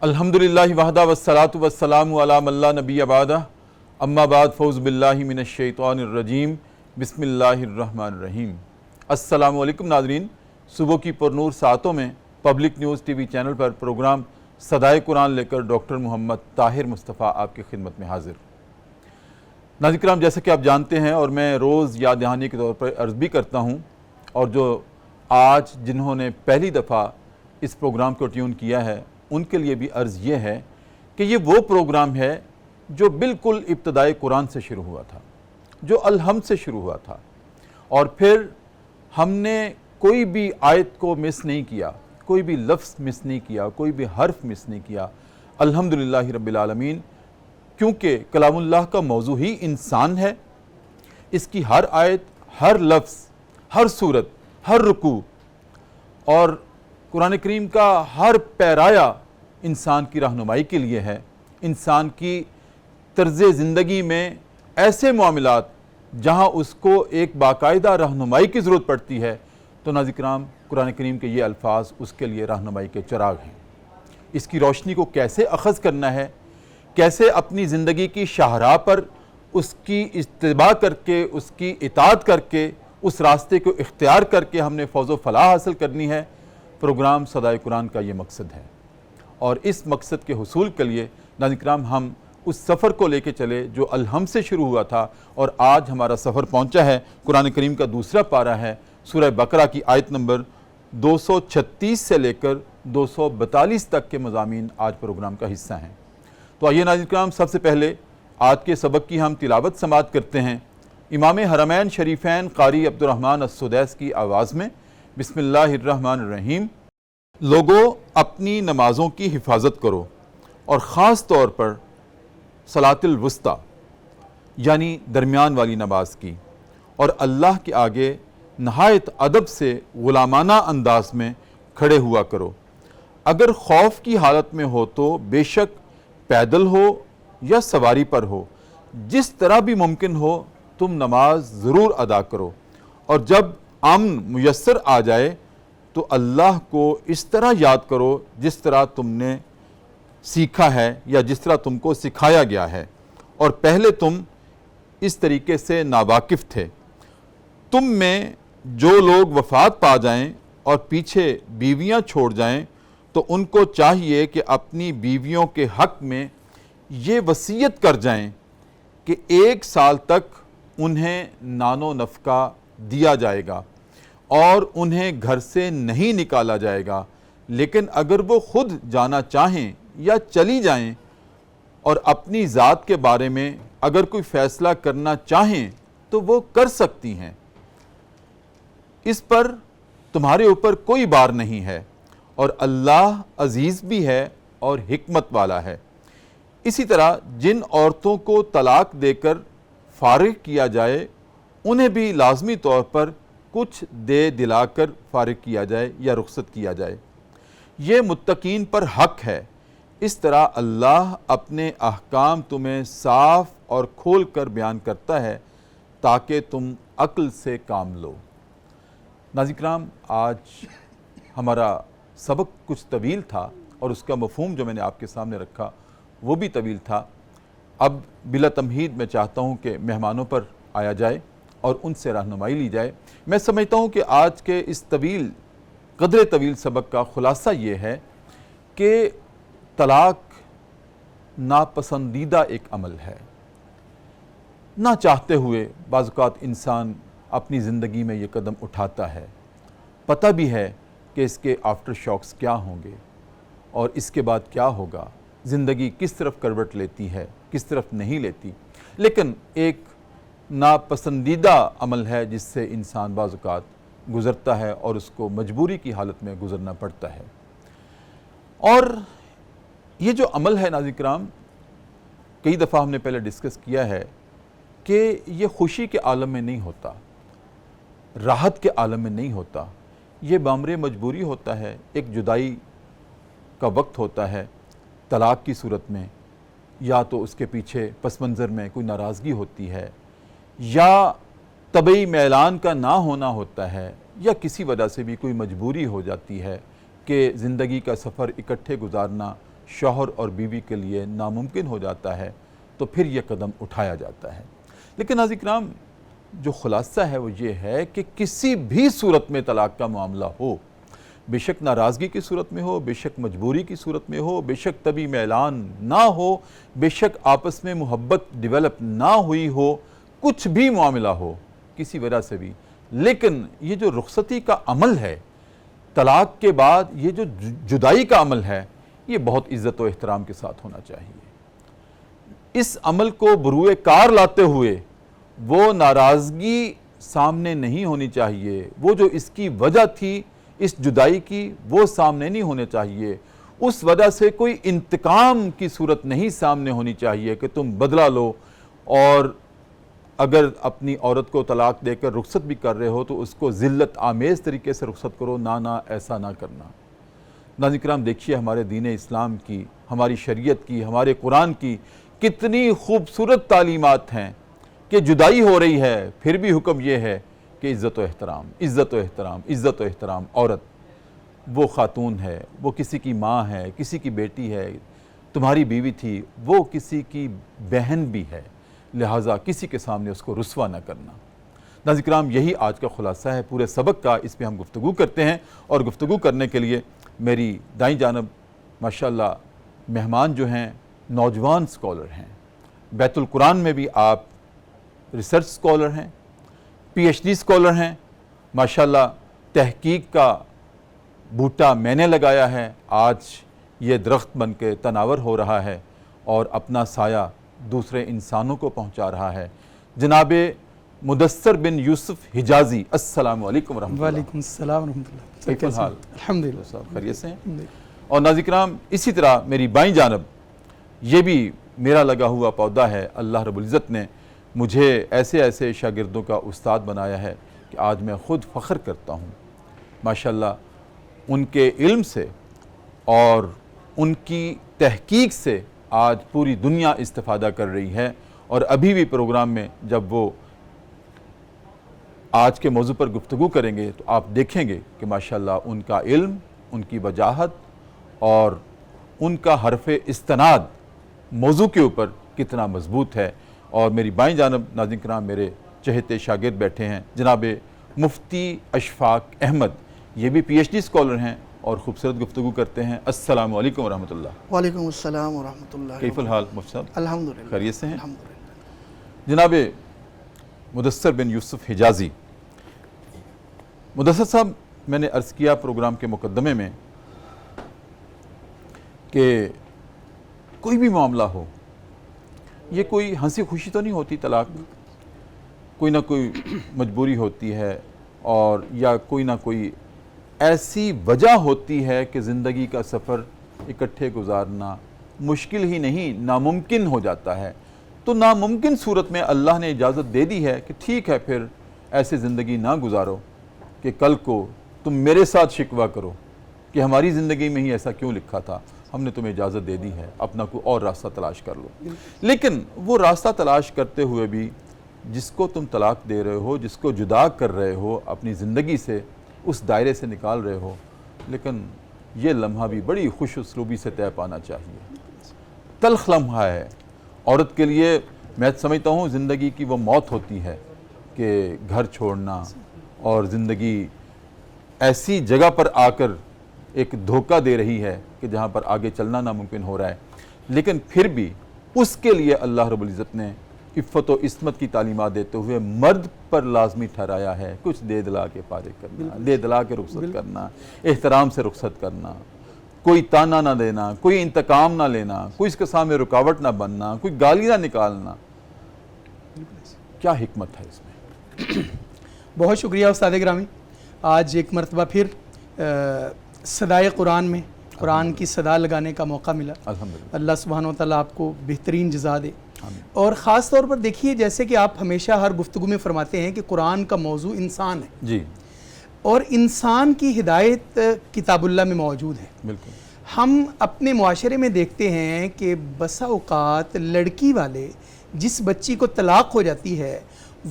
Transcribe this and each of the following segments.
الحمدللہ وحدہ والصلاۃ والسلام علی من لا نبی بعدہ اما بعد فوز باللہ من الشیطان الرجیم بسم اللہ الرحمن الرحیم۔ السلام علیکم ناظرین، صبح کی پرنور ساعتوں میں پبلک نیوز ٹی وی چینل پر پروگرام صدائے قرآن لے کر ڈاکٹر محمد طاہر مصطفیٰ آپ کی خدمت میں حاضر۔ ناظرین کرام، جیسا کہ آپ جانتے ہیں اور میں روز یاد دہانی کے طور پر عرض بھی کرتا ہوں، اور جو آج جنہوں نے پہلی دفعہ اس پروگرام کو ٹیون کیا ہے ان کے لیے بھی عرض یہ ہے کہ یہ وہ پروگرام ہے جو بالکل ابتدائے قرآن سے شروع ہوا تھا، جو الحمد سے شروع ہوا تھا، اور پھر ہم نے کوئی بھی آیت کو مس نہیں کیا، کوئی بھی لفظ مس نہیں کیا، کوئی بھی حرف مس نہیں کیا، الحمدللہ رب العالمین، کیونکہ کلام اللہ کا موضوع ہی انسان ہے۔ اس کی ہر آیت، ہر لفظ، ہر صورت، ہر رکوع اور قرآن کریم کا ہر پیرایا انسان کی رہنمائی کے لیے ہے، انسان کی طرز زندگی میں ایسے معاملات جہاں اس کو ایک باقاعدہ رہنمائی کی ضرورت پڑتی ہے، تو ناظرین کرام قرآن کریم کے یہ الفاظ اس کے لیے رہنمائی کے چراغ ہیں۔ اس کی روشنی کو کیسے اخذ کرنا ہے، کیسے اپنی زندگی کی شاہراہ پر اس کی اتباع کر کے، اس کی اطاعت کر کے، اس راستے کو اختیار کر کے ہم نے فوز و فلاح حاصل کرنی ہے، پروگرام صدائے قرآن کا یہ مقصد ہے۔ اور اس مقصد کے حصول کے لیے ناظرین کرام ہم اس سفر کو لے کے چلے جو الحمد سے شروع ہوا تھا، اور آج ہمارا سفر پہنچا ہے قرآن کریم کا دوسرا پارہ ہے، سورہ بقرہ کی آیت نمبر 236 سے لے کر 242 تک کے مضامین آج پروگرام کا حصہ ہیں۔ تو آئیے ناظرین کرام، سب سے پہلے آج کے سبق کی ہم تلاوت سماعت کرتے ہیں امام حرمین شریفین قاری عبدالرحمن السدیس کی آواز میں۔ بسم اللہ الرحمن الرحیم۔ لوگوں، اپنی نمازوں کی حفاظت کرو، اور خاص طور پر صلاۃ الوسطیٰ یعنی درمیان والی نماز کی، اور اللہ کے آگے نہایت ادب سے غلامانہ انداز میں کھڑے ہوا کرو۔ اگر خوف کی حالت میں ہو تو بے شک پیدل ہو یا سواری پر ہو، جس طرح بھی ممکن ہو تم نماز ضرور ادا کرو، اور جب امن میسر آ جائے تو اللہ کو اس طرح یاد کرو جس طرح تم نے سیکھا ہے یا جس طرح تم کو سکھایا گیا ہے، اور پہلے تم اس طریقے سے ناواقف تھے۔ تم میں جو لوگ وفات پا جائیں اور پیچھے بیویاں چھوڑ جائیں تو ان کو چاہیے کہ اپنی بیویوں کے حق میں یہ وصیت کر جائیں کہ 1 سال تک انہیں نان و نفقہ دیا جائے گا اور انہیں گھر سے نہیں نکالا جائے گا، لیکن اگر وہ خود جانا چاہیں یا چلی جائیں اور اپنی ذات کے بارے میں اگر کوئی فیصلہ کرنا چاہیں تو وہ کر سکتی ہیں، اس پر تمہارے اوپر کوئی بار نہیں ہے، اور اللہ عزیز بھی ہے اور حکمت والا ہے۔ اسی طرح جن عورتوں کو طلاق دے کر فارغ کیا جائے انہیں بھی لازمی طور پر کچھ دے دلا کر فارغ کیا جائے یا رخصت کیا جائے، یہ متقین پر حق ہے۔ اس طرح اللہ اپنے احکام تمہیں صاف اور کھول کر بیان کرتا ہے تاکہ تم عقل سے کام لو۔ ناظرین کرام، آج ہمارا سبق کچھ طویل تھا اور اس کا مفہوم جو میں نے آپ کے سامنے رکھا وہ بھی طویل تھا۔ اب بلا تمہید میں چاہتا ہوں کہ مہمانوں پر آیا جائے اور ان سے رہنمائی لی جائے۔ میں سمجھتا ہوں کہ آج کے اس قدر طویل سبق کا خلاصہ یہ ہے کہ طلاق ناپسندیدہ ایک عمل ہے، نہ چاہتے ہوئے بعض اوقات انسان اپنی زندگی میں یہ قدم اٹھاتا ہے، پتہ بھی ہے کہ اس کے آفٹر شاکس کیا ہوں گے اور اس کے بعد کیا ہوگا، زندگی کس طرف کروٹ لیتی ہے کس طرف نہیں لیتی، لیکن ایک ناپسندیدہ عمل ہے جس سے انسان بعض اوقات گزرتا ہے اور اس کو مجبوری کی حالت میں گزرنا پڑتا ہے۔ اور یہ جو عمل ہے ناظرین کرام، کئی دفعہ ہم نے پہلے ڈسکس کیا ہے کہ یہ خوشی کے عالم میں نہیں ہوتا، راحت کے عالم میں نہیں ہوتا، یہ بامر مجبوری ہوتا ہے، ایک جدائی کا وقت ہوتا ہے طلاق کی صورت میں، یا تو اس کے پیچھے پس منظر میں کوئی ناراضگی ہوتی ہے، یا طبعی میلان کا نہ ہونا ہوتا ہے، یا کسی وجہ سے بھی کوئی مجبوری ہو جاتی ہے کہ زندگی کا سفر اکٹھے گزارنا شوہر اور بیوی کے لیے ناممکن ہو جاتا ہے تو پھر یہ قدم اٹھایا جاتا ہے۔ لیکن ناظرین کرام، جو خلاصہ ہے وہ یہ ہے کہ کسی بھی صورت میں طلاق کا معاملہ ہو، بے شک ناراضگی کی صورت میں ہو، بے شک مجبوری کی صورت میں ہو، بے شک طبی میلان نہ ہو، بے شک آپس میں محبت ڈیولپ نہ ہوئی ہو، کچھ بھی معاملہ ہو کسی وجہ سے بھی، لیکن یہ جو رخصتی کا عمل ہے، طلاق کے بعد یہ جو جدائی کا عمل ہے، یہ بہت عزت و احترام کے ساتھ ہونا چاہیے۔ اس عمل کو بروئے کار لاتے ہوئے وہ ناراضگی سامنے نہیں ہونی چاہیے، وہ جو اس کی وجہ تھی اس جدائی کی وہ سامنے نہیں ہونے چاہیے، اس وجہ سے کوئی انتقام کی صورت نہیں سامنے ہونی چاہیے کہ تم بدلہ لو، اور اگر اپنی عورت کو طلاق دے کر رخصت بھی کر رہے ہو تو اس کو ذلت آمیز طریقے سے رخصت کرو، نہ ایسا نہ کرنا۔ ناظرین کرام، دیکھیے ہمارے دین اسلام کی، ہماری شریعت کی، ہمارے قرآن کی کتنی خوبصورت تعلیمات ہیں کہ جدائی ہو رہی ہے پھر بھی حکم یہ ہے کہ عزت و احترام، عزت و احترام، عزت و احترام۔ عورت وہ خاتون ہے، وہ کسی کی ماں ہے، کسی کی بیٹی ہے، تمہاری بیوی تھی، وہ کسی کی بہن بھی ہے، لہٰذا کسی کے سامنے اس کو رسوا نہ کرنا۔ ناظرین کرام، یہی آج کا خلاصہ ہے پورے سبق کا، اس پہ ہم گفتگو کرتے ہیں، اور گفتگو کرنے کے لیے میری دائیں جانب ماشاءاللہ مہمان جو ہیں نوجوان سکولر ہیں، بیت القرآن میں بھی آپ ریسرچ سکولر ہیں، پی ایچ ڈی سکولر ہیں، ماشاءاللہ تحقیق کا بوٹا میں نے لگایا ہے، آج یہ درخت بن کے تناور ہو رہا ہے اور اپنا سایہ دوسرے انسانوں کو پہنچا رہا ہے۔ جناب مدثر بن یوسف حجازی، السلام علیکم ورحمۃ اللہ۔ وعلیکم السلام ورحمۃ اللہ۔ کیف الحال؟ الحمدللہ صاحب خیریت سے ہیں؟ اور ناظرین کرام، اسی طرح میری بائیں جانب یہ بھی میرا لگا ہوا پودا ہے، اللہ رب العزت نے مجھے ایسے شاگردوں کا استاد بنایا ہے کہ آج میں خود فخر کرتا ہوں ماشاءاللہ ان کے علم سے اور ان کی تحقیق سے آج پوری دنیا استفادہ کر رہی ہے، اور ابھی بھی پروگرام میں جب وہ آج کے موضوع پر گفتگو کریں گے تو آپ دیکھیں گے کہ ماشاءاللہ ان کا علم، ان کی وجاہت اور ان کا حرف استناد موضوع کے اوپر کتنا مضبوط ہے۔ اور میری بائیں جانب ناظرین کرام میرے چہتے شاگرد بیٹھے ہیں، جناب مفتی اشفاق احمد، یہ بھی پی ایچ ڈی سکولر ہیں اور خوبصورت گفتگو کرتے ہیں۔ السلام علیکم ورحمۃ اللہ۔ وعلیکم السلام ورحمۃ اللہ۔ کیف الحال مفتی صاحب؟ الحمدللہ، خیریت سے ہیں؟ الحمدللہ۔ جناب مدثر بن یوسف حجازی، مدثر صاحب، میں نے عرض کیا پروگرام کے مقدمے میں کہ کوئی بھی معاملہ ہو، یہ کوئی ہنسی خوشی تو نہیں ہوتی طلاق، کوئی نہ کوئی مجبوری ہوتی ہے، اور یا کوئی نہ کوئی ایسی وجہ ہوتی ہے کہ زندگی کا سفر اکٹھے گزارنا مشکل ہی نہیں ناممکن ہو جاتا ہے۔ تو ناممکن صورت میں اللہ نے اجازت دے دی ہے کہ ٹھیک ہے، پھر ایسے زندگی نہ گزارو کہ کل کو تم میرے ساتھ شکوہ کرو کہ ہماری زندگی میں ہی ایسا کیوں لکھا تھا، ہم نے تمہیں اجازت دے دی ہے، اپنا کوئی اور راستہ تلاش کر لو۔ لیکن وہ راستہ تلاش کرتے ہوئے بھی جس کو تم طلاق دے رہے ہو، جس کو جدا کر رہے ہو اپنی زندگی سے، اس دائرے سے نکال رہے ہو، لیکن یہ لمحہ بھی بڑی خوش اسلوبی سے طے پانا چاہیے۔ تلخ لمحہ ہے عورت کے لیے، میں سمجھتا ہوں زندگی کی وہ موت ہوتی ہے کہ گھر چھوڑنا اور زندگی ایسی جگہ پر آ کر ایک دھوکہ دے رہی ہے کہ جہاں پر آگے چلنا ناممکن ہو رہا ہے، لیکن پھر بھی اس کے لیے اللہ رب العزت نے عفت و عصمت کی تعلیمات دیتے ہوئے مرد پر لازمی ٹھہرایا ہے کچھ دے دلا کے فارغ کرنا، دے دلا کے رخصت کرنا، احترام سے رخصت کرنا، کوئی تانا نہ دینا، کوئی انتقام نہ لینا، کوئی اس کے سامنے رکاوٹ نہ بننا، کوئی گالی نہ نکالنا۔ کیا حکمت ہے اس میں؟ بہت شکریہ استاد گرامی، آج ایک مرتبہ پھر صدائے قرآن میں قرآن کی صدا لگانے کا موقع ملا۔ الحمدللہ، اللہ سبحانہ و تعالیٰ آپ کو بہترین جزا دے۔ اور خاص طور پر دیکھیے، جیسے کہ آپ ہمیشہ ہر گفتگو میں فرماتے ہیں کہ قرآن کا موضوع انسان ہے، جی، اور انسان کی ہدایت کتاب اللہ میں موجود ہے۔ بالکل۔ ہم اپنے معاشرے میں دیکھتے ہیں کہ بسا اوقات لڑکی والے جس بچی کو طلاق ہو جاتی ہے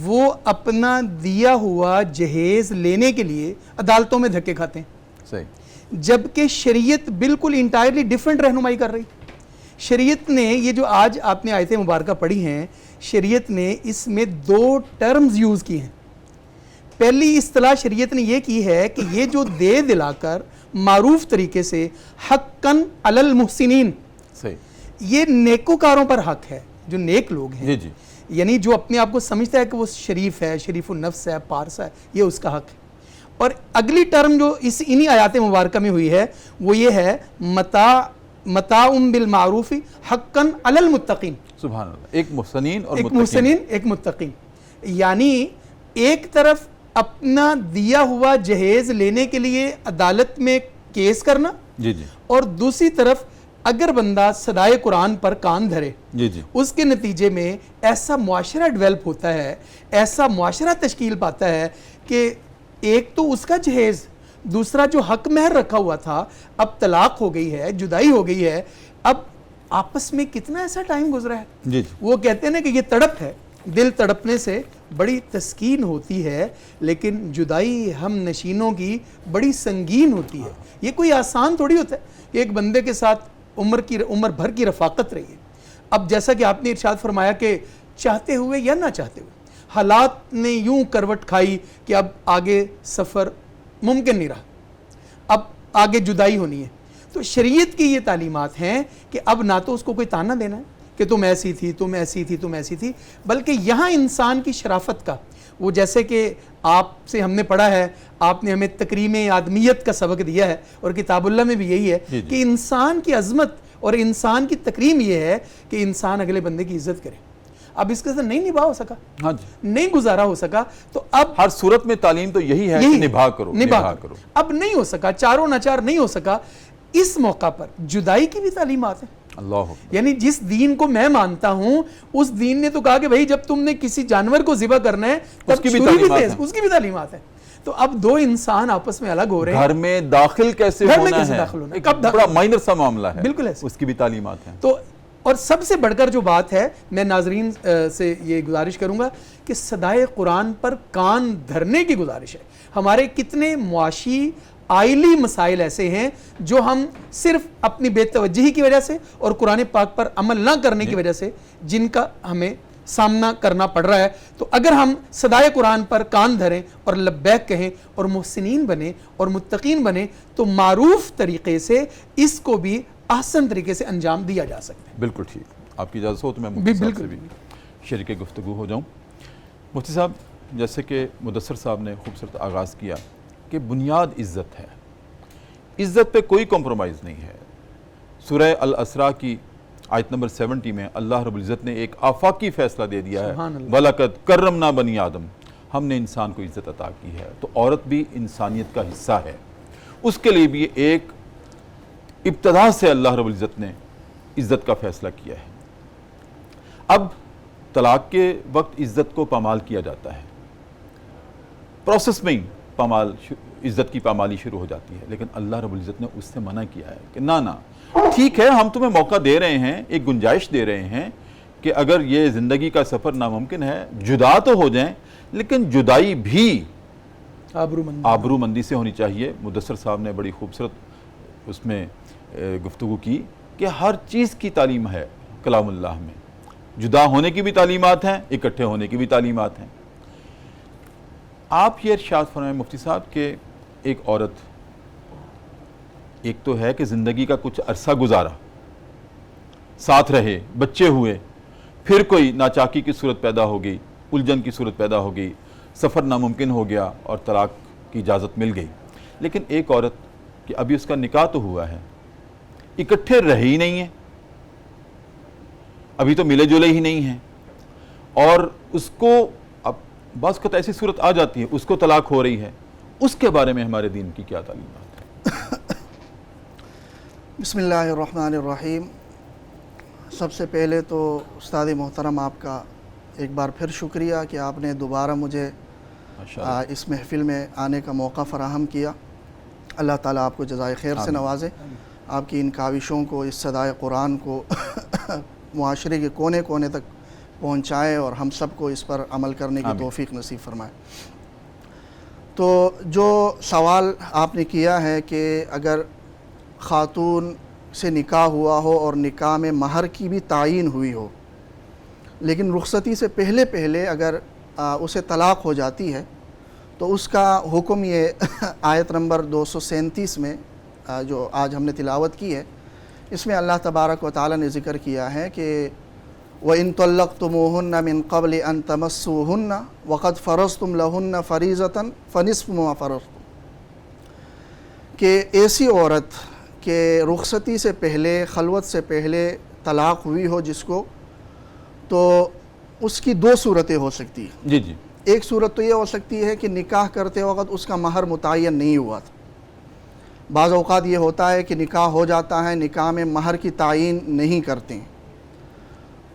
وہ اپنا دیا ہوا جہیز لینے کے لیے عدالتوں میں دھکے کھاتے ہیں۔ صحیح. جبکہ شریعت بالکل انٹائرلی ڈیفرنٹ رہنمائی کر رہی. شریعت نے یہ جو آج آپ نے آیتیں مبارکہ پڑھی ہیں، شریعت نے اس میں 2 ٹرمز یوز کی ہیں. پہلی اصطلاح شریعت نے یہ کی ہے کہ یہ جو دے دلا کر معروف طریقے سے حقاً علی المحسنین، صحیح، یہ نیکوکاروں پر حق ہے، جو نیک لوگ ہیں. جی جی، یعنی جو اپنے آپ کو سمجھتا ہے کہ وہ شریف ہے، شریف النفس ہے، پارسا ہے، یہ اس کا حق ہے. اور اگلی ٹرم جو انہی آیات مبارکہ میں ہوئی ہے وہ یہ ہے متاع بالمعروف حقاً علی المتقین. سبحان اللہ. ایک محسنین اور ایک محسنین، ایک متقین. یعنی ایک طرف اپنا دیا ہوا جہیز لینے کے لیے عدالت میں کیس کرنا، جی جی اور دوسری طرف اگر بندہ صدائے قرآن پر کان دھرے، جی جی، اس کے نتیجے میں ایسا معاشرہ ڈیولپ ہوتا ہے، ایسا معاشرہ تشکیل پاتا ہے کہ ایک تو اس کا جہیز، دوسرا جو حق مہر رکھا ہوا تھا، اب طلاق ہو گئی ہے، جدائی ہو گئی ہے. اب آپس میں کتنا ایسا ٹائم گزرا ہے. جی جی، وہ کہتے ہیں نا کہ یہ تڑپ ہے، دل تڑپنے سے بڑی تسکین ہوتی ہے، لیکن جدائی ہم نشینوں کی بڑی سنگین ہوتی ہے. یہ کوئی آسان تھوڑی ہوتا ہے کہ ایک بندے کے ساتھ عمر بھر کی رفاقت رہی ہے. اب جیسا کہ آپ نے ارشاد فرمایا کہ چاہتے ہوئے یا نہ چاہتے ہوئے حالات نے یوں کروٹ کھائی کہ اب آگے سفر ممکن نہیں رہا، اب آگے جدائی ہونی ہے. تو شریعت کی یہ تعلیمات ہیں کہ اب نہ تو اس کو کوئی تانا دینا ہے کہ تم ایسی تھی، تم ایسی تھی، تم ایسی تھی، بلکہ یہاں انسان کی شرافت کا، وہ جیسے کہ آپ سے ہم نے پڑھا ہے، آپ نے ہمیں تکریم آدمیت کا سبق دیا ہے، اور کتاب اللہ میں بھی یہی ہے کہ انسان کی عظمت اور انسان کی تکریم یہ ہے کہ انسان اگلے بندے کی عزت کرے. اب اس کے ساتھ نہیں نبھا ہو سکا، ہاں جی، نہیں گزارا ہو سکا، تو اب ہر صورت میں تعلیم تو یہی ہے کہ نبھا کرو، نبھا کرو. اب نہیں ہو سکا، چاروں ناچار نہیں ہو سکا. اس موقع پر جدائی کی بھی تعلیمات ہیں. اللہ، یعنی جس دین کو میں مانتا ہوں اس دین نے تو کہا کہ بھائی جب تم نے کسی جانور کو ذبح کرنا ہے تب اس کی بھی تعلیمات ہیں. تو اب 2 انسان آپس میں الگ ہو رہے ہیں. گھر میں داخل کیسے ہونا ہے، ایک بڑا مائنر سا معاملہ ہے، بالکل ایسا، اس کی بھی تعلیمات ہیں. تو اور سب سے بڑھ کر جو بات ہے، میں ناظرین سے یہ گزارش کروں گا کہ صدائے قرآن پر کان دھرنے کی گزارش ہے. ہمارے کتنے معاشی آئلی مسائل ایسے ہیں جو ہم صرف اپنی بے توجہی کی وجہ سے اور قرآن پاک پر عمل نہ کرنے کی وجہ سے جن کا ہمیں سامنا کرنا پڑ رہا ہے. تو اگر ہم صدائے قرآن پر کان دھریں اور لبیک کہیں اور محسنین بنیں اور متقین بنیں تو معروف طریقے سے اس کو بھی احسن طریقے سے انجام دیا جا سکتا ہے. بالکل ٹھیک. آپ کی اجازت ہو تو میں مفتی صاحب سے بھی شریک گفتگو ہو جاؤں. مفتی صاحب، جیسے کہ مدثر صاحب نے خوبصورت آغاز کیا کہ بنیاد عزت ہے، عزت پہ کوئی کمپرومائز نہیں ہے. سورہ الاسراء کی آیت نمبر 70 میں اللہ رب العزت نے ایک آفاقی فیصلہ دے دیا ہے، وَلَقَدْ كَرَّمْنَا بَنِي آدم، ہم نے انسان کو عزت عطا کی ہے. تو عورت بھی انسانیت کا حصہ ہے. اس کے لیے بھی ایک ابتدا سے اللہ رب العزت نے عزت کا فیصلہ کیا ہے. اب طلاق کے وقت عزت کو پامال کیا جاتا ہے، پروسیس میں ہی عزت کی پامالی شروع ہو جاتی ہے. لیکن اللہ رب العزت نے اس سے منع کیا ہے کہ نہ ٹھیک ہے، ہم تمہیں موقع دے رہے ہیں، ایک گنجائش دے رہے ہیں کہ اگر یہ زندگی کا سفر ناممکن ہے، جدا تو ہو جائیں، لیکن جدائی بھی آبرو مندی سے ہونی چاہیے. مدثر صاحب نے بڑی خوبصورت اس میں گفتگو کی کہ ہر چیز کی تعلیم ہے کلام اللہ میں. جدا ہونے کی بھی تعلیمات ہیں، اکٹھے ہونے کی بھی تعلیمات ہیں. آپ یہ ارشاد فرمائیں مفتی صاحب کہ ایک عورت، ایک تو ہے کہ زندگی کا کچھ عرصہ گزارا، ساتھ رہے، بچے ہوئے، پھر کوئی ناچاکی کی صورت پیدا ہو گئی، الجھن کی صورت پیدا ہو گئی، سفر ناممکن ہو گیا اور طلاق کی اجازت مل گئی. لیکن ایک عورت کہ ابھی اس کا نکاح تو ہوا ہے، اکٹھے رہے ہی نہیں ہیں، ابھی تو ملے جلے ہی نہیں ہیں، اور اس کو اب بعض وقت ایسی صورت آ جاتی ہے اس کو طلاق ہو رہی ہے، اس کے بارے میں ہمارے دین کی کیا تعلیمات ہیں؟ بسم اللہ الرحمن الرحیم. سب سے پہلے تو استاد محترم آپ کا ایک بار پھر شکریہ کہ آپ نے دوبارہ مجھے اس محفل میں آنے کا موقع فراہم کیا. اللہ تعالیٰ آپ کو جزائے خیر سے نوازے، آپ کی ان کاوشوں کو، اس صدائے قرآن کو معاشرے کے کونے کونے تک پہنچائے اور ہم سب کو اس پر عمل کرنے کی توفیق نصیب فرمائے. تو جو سوال آپ نے کیا ہے کہ اگر خاتون سے نکاح ہوا ہو اور نکاح میں مہر کی بھی تعین ہوئی ہو، لیکن رخصتی سے پہلے اگر اسے طلاق ہو جاتی ہے تو اس کا حکم یہ آیت نمبر 237 میں جو آج ہم نے تلاوت کی ہے، اس میں اللہ تبارک و تعالی نے ذکر کیا ہے کہ وَإِن طَلَّقْتُمُوهُنَّ مِن قَبْلِ أَن تَمَسُّوهُنَّ وَقَدْ فَرَضْتُمْ لَهُنَّ فَرِيضَةً فَنِصْفُ مَا فَرَضْتُمْ، کہ ایسی عورت کہ رخصتی سے پہلے، خلوت سے پہلے طلاق ہوئی ہو جس کو، تو اس کی دو صورتیں ہو سکتی ہیں۔ جی جی، ایک صورت تو یہ ہو سکتی ہے کہ نکاح کرتے وقت اس کا مہر متعین نہیں ہوا تھا۔ بعض اوقات یہ ہوتا ہے کہ نکاح ہو جاتا ہے، نکاح میں مہر کی تعین نہیں کرتے ہیں،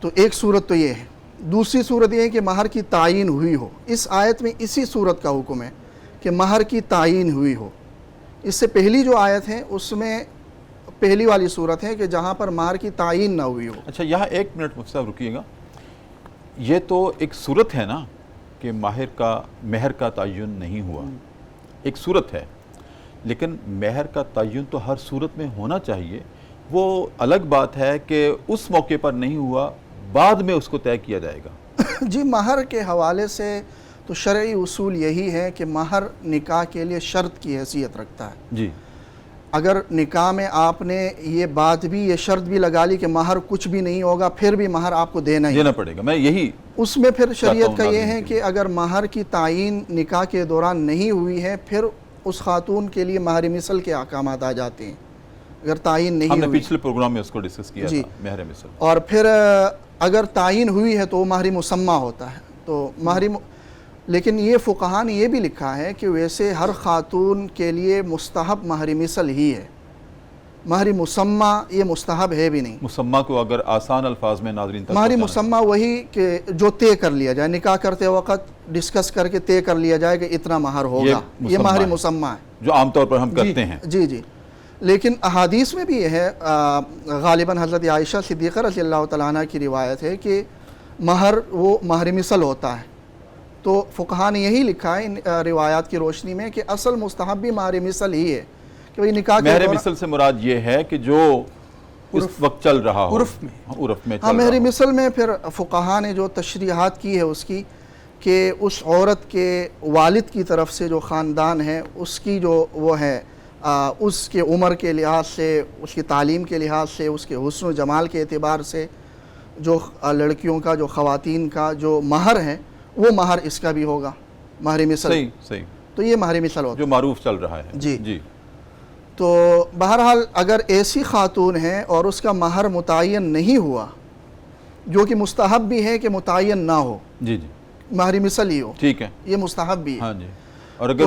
تو ایک صورت تو یہ ہے۔ دوسری صورت یہ ہے کہ مہر کی تعین ہوئی ہو۔ اس آیت میں اسی صورت کا حکم ہے کہ مہر کی تعین ہوئی ہو۔ اس سے پہلی جو آیت ہے اس میں پہلی والی صورت ہے کہ جہاں پر مہر کی تعین نہ ہوئی ہو۔ اچھا یہاں ایک منٹ مفتی صاحب رکیے گا، یہ تو ایک صورت ہے نا کہ مہر کا تعین نہیں ہوا، ایک صورت ہے، لیکن مہر کا تعین تو ہر صورت میں ہونا چاہیے۔ وہ الگ بات ہے کہ اس موقع پر نہیں ہوا، بعد میں اس کو طے کیا جائے گا۔ جی، مہر کے حوالے سے تو شرعی اصول یہی ہے کہ مہر نکاح کے لیے شرط کی حیثیت رکھتا ہے۔ جی، اگر نکاح میں آپ نے یہ بات بھی، یہ شرط بھی لگا لی کہ مہر کچھ بھی نہیں ہوگا، پھر بھی مہر آپ کو دینا پڑے گا، میں یہی اس میں پھر شریعت کا یہ ناظرین ہے کہ اگر مہر کی تعین نکاح کے دوران نہیں ہوئی ہے، پھر اس خاتون کے لیے مہر مثل کے احکامات آ جاتے ہیں۔ اگر تعین ہم نہیں نے ہوئی پچھلے پروگرام میں اس کو ڈسکس کیا جی، تھا، مہر مثل۔ اور پھر اگر تعین ہوئی ہے تو وہ مہر مسمہ ہوتا ہے۔ تو لیکن یہ فقہا نے یہ بھی لکھا ہے کہ ویسے ہر خاتون کے لیے مستحب مہر مثل ہی ہے، مہر مسمہ یہ مستحب ہے بھی نہیں۔ مسمہ کو اگر آسان الفاظ میں ناظرین تک مہر پہنچانا مسمہ وہی کہ جو طے کر لیا جائے، نکاح کرتے وقت ڈسکس کر کے طے کر لیا جائے کہ اتنا مہر ہوگا، یہ مہر مسمہ ہے جو عام طور پر ہم کرتے ہیں۔ جی جی، لیکن احادیث میں بھی یہ ہے، غالباً حضرت عائشہ صدیقہ رضی اللہ تعالیٰ عنہ کی روایت ہے کہ مہر وہ مہر مثل ہوتا ہے۔ تو فقہا نے یہی لکھا ہے ان روایات کی روشنی میں کہ اصل مستحب بھی مہر مثل ہی ہے، کہ وہی نکاح کے مہر مثل سے مراد یہ ہے کہ جو اس وقت چل رہا ہو، عرف میں، عرف میں چل ہاں، رہا مہر ہو۔ مثل میں پھر فقہا نے جو تشریحات کی ہے اس کی، کہ اس عورت کے والد کی طرف سے جو خاندان ہے اس کی جو وہ ہے، اس کے عمر کے لحاظ سے، اس کی تعلیم کے لحاظ سے، اس کے حسن و جمال کے اعتبار سے، جو لڑکیوں کا، جو خواتین کا جو مہر ہے، وہ مہر اس کا بھی ہوگا، مہر مثل۔ صحیح، تو یہ مہر مثل ہوتا جو معروف چل رہا ہے۔ جی جی، تو بہرحال اگر ایسی خاتون ہے اور اس کا مہر متعین نہیں ہوا، جو کہ مستحب بھی ہے کہ متعین نہ ہو، جی جی، مہر مثل ہی ہو، ٹھیک ہے، یہ مستحب بھی ہے۔ ہاں جی، اور اگر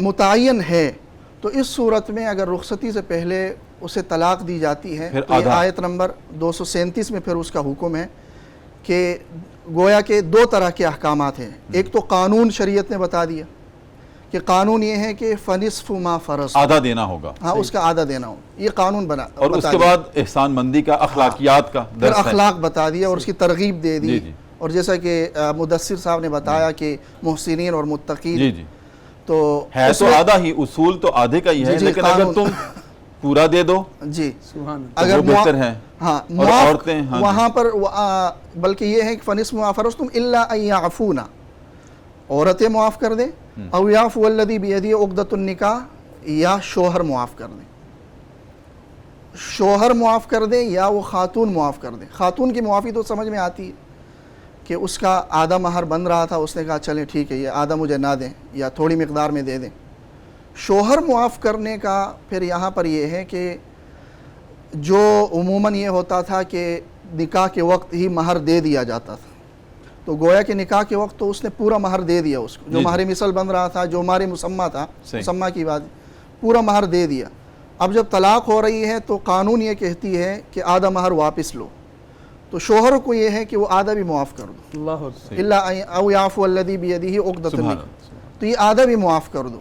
متعین ہے تو اس صورت میں اگر رخصتی سے پہلے اسے طلاق دی جاتی ہے پھر تو یہ آدھا۔ آیت نمبر 237 میں پھر اس کا حکم ہے کہ گویا کہ دو طرح کے احکامات ہیں۔ ایک تو قانون شریعت نے بتا دیا کہ قانون یہ ہے کہ فنصف ما فرض، آدھا دینا ہوگا، ہاں اس کا آدھا دینا ہو، یہ قانون بنا اور اس بتا کے دیا۔ بعد احسان مندی کا، اخلاقیات کا پھر درس ہے۔ اخلاق بتا دیا اور اس کی ترغیب دے دی، جی جی، اور جیسا کہ مدثر صاحب نے بتایا کہ محسنین اور متقین، جی جی، تو ہے اس تو میں- آدھا ہی، اصول تو آدھے کا ہی ہے، جی جی، لیکن اگر قانون- تم پورا دے دو جی، سبحان اللہ۔ تو وہ بہتر ہے۔ ہاں، اور معاف عورتیں، ہاں جی، وہاں پر بلکہ یہ ہے کہ فنصف ما فرضتم الا ان يعفون، عورتیں معاف کر دیں، او یعفو الذی بیدہ عقدۃ النکاح، یا شوہر معاف کر دیں، شوہر معاف کر دیں یا وہ خاتون معاف کر دیں۔ خاتون کی معافی تو سمجھ میں آتی ہے کہ اس کا آدھا مہر بن رہا تھا، اس نے کہا چلیں ٹھیک ہے، یہ آدھا مجھے نہ دیں یا تھوڑی مقدار میں دے دیں۔ شوہر معاف کرنے کا پھر یہاں پر یہ ہے کہ جو عموماً یہ ہوتا تھا کہ نکاح کے وقت ہی مہر دے دیا جاتا تھا، تو گویا کہ نکاح کے وقت تو اس نے پورا مہر دے دیا، اس کو جو جی، مہر مثل بن رہا تھا، جو مہر مسمہ تھا، صحیح، مسمہ کی بات، پورا مہر دے دیا۔ اب جب طلاق ہو رہی ہے تو قانون یہ کہتی ہے کہ آدھا مہر واپس لو، تو شوہر کو یہ ہے کہ وہ آدھا بھی معاف کر دو، اللہ اکبر۔ الا او یعفو الذی بیدہ عقدۃ سبحان النکاح، اللہ۔ تو یہ آدھا بھی معاف کر دو۔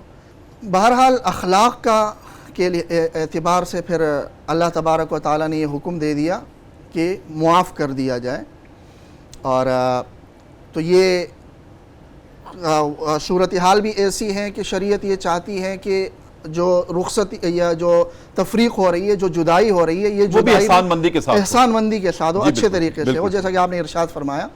بہرحال اخلاق کا کے اعتبار سے پھر اللہ تبارک و تعالیٰ نے یہ حکم دے دیا کہ معاف کر دیا جائے، اور تو یہ صورتحال بھی ایسی ہیں کہ شریعت یہ چاہتی ہے کہ جو رخصت یا جو تفریق ہو رہی ہے، جو جدائی ہو رہی ہے، یہ وہ بھی جدائی احسان مندی کے ساتھ احسان مندی کے ساتھ ہو، جی اچھے بالکل، طریقے سے بالکل۔ ہو، جیسا کہ آپ نے ارشاد فرمایا۔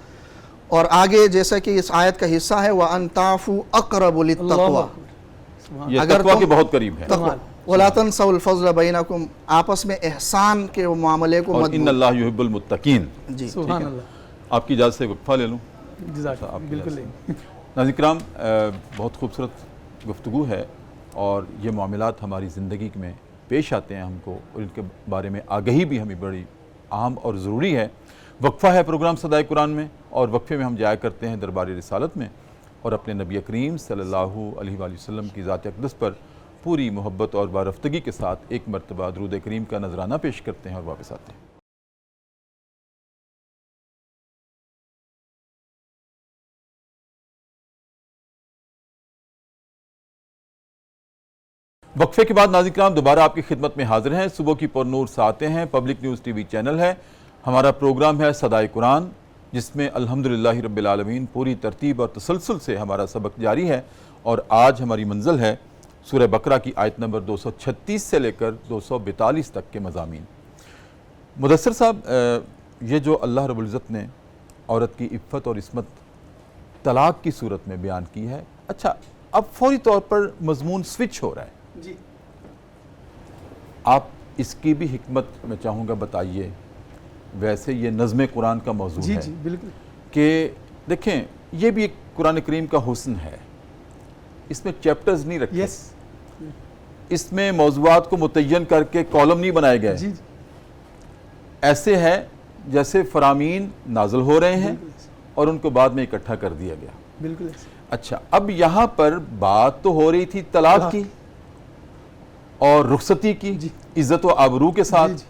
اور آگے جیسا کہ اس آیت کا حصہ ہے وَأَن تَعْفُوا أَقْرَبُ لِلتَّقْوَى، یہ اگر تقویٰ تم کے بہت قریب ہے۔ تقویٰ وَلَا تَنْسَوْا الْفَضْلَ بَيْنَكُمْ، آپس میں احسان کے معاملے کو اور مت ان بھولو۔ اللہ یحب المتقین۔ جی سبحان اللہ، آپ کی اجازت سے وقفہ لے لوں؟ جزاک آپ کی بالکل اجازت سے۔ ناظرین کرام، بہت خوبصورت گفتگو ہے اور یہ معاملات ہماری زندگی میں پیش آتے ہیں ہم کو، اور ان کے بارے میں آگہی بھی ہمیں بڑی اہم اور ضروری ہے۔ وقفہ ہے پروگرام صدائے قرآن میں، اور وقفے میں ہم جایا کرتے ہیں دربار رسالت میں، اور اپنے نبی کریم صلی اللہ علیہ وآلہ وسلم کی ذات اقدس پر پوری محبت اور بارفتگی کے ساتھ ایک مرتبہ درود کریم کا نذرانہ پیش کرتے ہیں اور واپس آتے ہیں۔ وقفے کے بعد ناظرین کرام دوبارہ آپ کی خدمت میں حاضر ہیں۔ صبح کی پر نور ساعتیں ہیں، پبلک نیوز ٹی وی چینل ہے، ہمارا پروگرام ہے صدائے قرآن، جس میں الحمدللہ رب العالمین پوری ترتیب اور تسلسل سے ہمارا سبق جاری ہے، اور آج ہماری منزل ہے سورہ بقرہ کی آیت نمبر 236 سے لے کر 242 تک کے مضامین۔ مدثر صاحب، یہ جو اللہ رب العزت نے عورت کی عفت اور عصمت طلاق کی صورت میں بیان کی ہے، اچھا اب فوری طور پر مضمون سوئچ ہو رہا ہے، جی آپ اس کی بھی حکمت میں چاہوں گا بتائیے۔ ویسے یہ نظم قرآن کا موضوع جی ہے جی بالکل، کہ دیکھیں یہ بھی ایک قرآن کریم کا حسن ہے، اس میں چیپٹرز نہیں رکھے، یس اس میں موضوعات کو متعین کر کے کالم نہیں بنائے گئے، جی ایسے ہے جیسے فرامین نازل ہو رہے ہیں اور ان کو بعد میں اکٹھا کر دیا گیا۔ بالکل، اچھا اب یہاں پر بات تو ہو رہی تھی طلاق کی اور رخصتی کی، جی عزت و آبرو کے ساتھ، جی جی،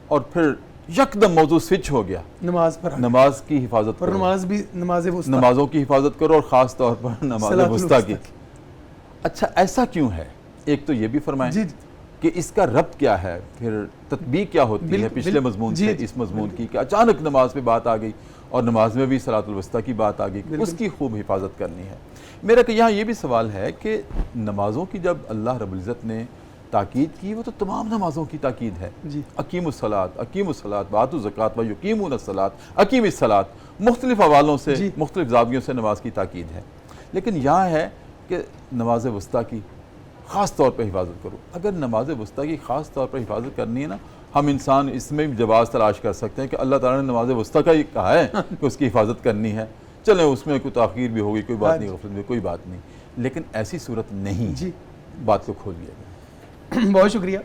اور پھر یکدم موضوع سوئچ ہو گیا، نماز پر نماز کی حفاظت اور کرو، نماز بھی نماز وسطیٰ، نمازوں کی حفاظت کرو، اور خاص طور پر نماز صلاۃ وسطیٰ کی۔ الوسطیٰ اچھا ایسا کیوں ہے؟ ایک تو یہ بھی فرمائیں جی جی کہ اس کا ربط کیا ہے، پھر تطبیق کیا ہوتی ہے بالکل، پچھلے بالکل، مضمون جی سے جی، اس مضمون کی، کہ اچانک نماز پہ بات آ گئی اور نماز میں بھی صلاۃ الوسطیٰ کی بات آ گئی، بالکل۔ اس کی خوب حفاظت کرنی ہے۔ میرا کہ یہاں یہ بھی سوال ہے کہ نمازوں کی جب اللہ رب العزت نے تاکید کی، وہ تو تمام نمازوں کی تاکید ہے، جی اقیموا الصلاۃ وآتوا الزکوٰۃ ویقیمون الصلاۃ، اقیم الصلاۃ، مختلف حوالوں سے جی مختلف زاویوں سے نماز کی تاکید ہے، لیکن یہاں ہے کہ نماز وسطیٰ کی خاص طور پر حفاظت کرو۔ اگر نماز وسطیٰ کی خاص طور پر حفاظت کرنی ہے نا، ہم انسان اس میں بھی جواز تلاش کر سکتے ہیں کہ اللہ تعالیٰ نے نماز وسطیٰ کا ہی کہا ہے کہ اس کی حفاظت کرنی ہے، چلیں اس میں کوئی تاخیر بھی ہوگی، کوئی بات نہیں، غفلت بھی کوئی بات نہیں، لیکن ایسی صورت نہیں، جی بات کو کھول دیا گیا۔ بہت شکریہ،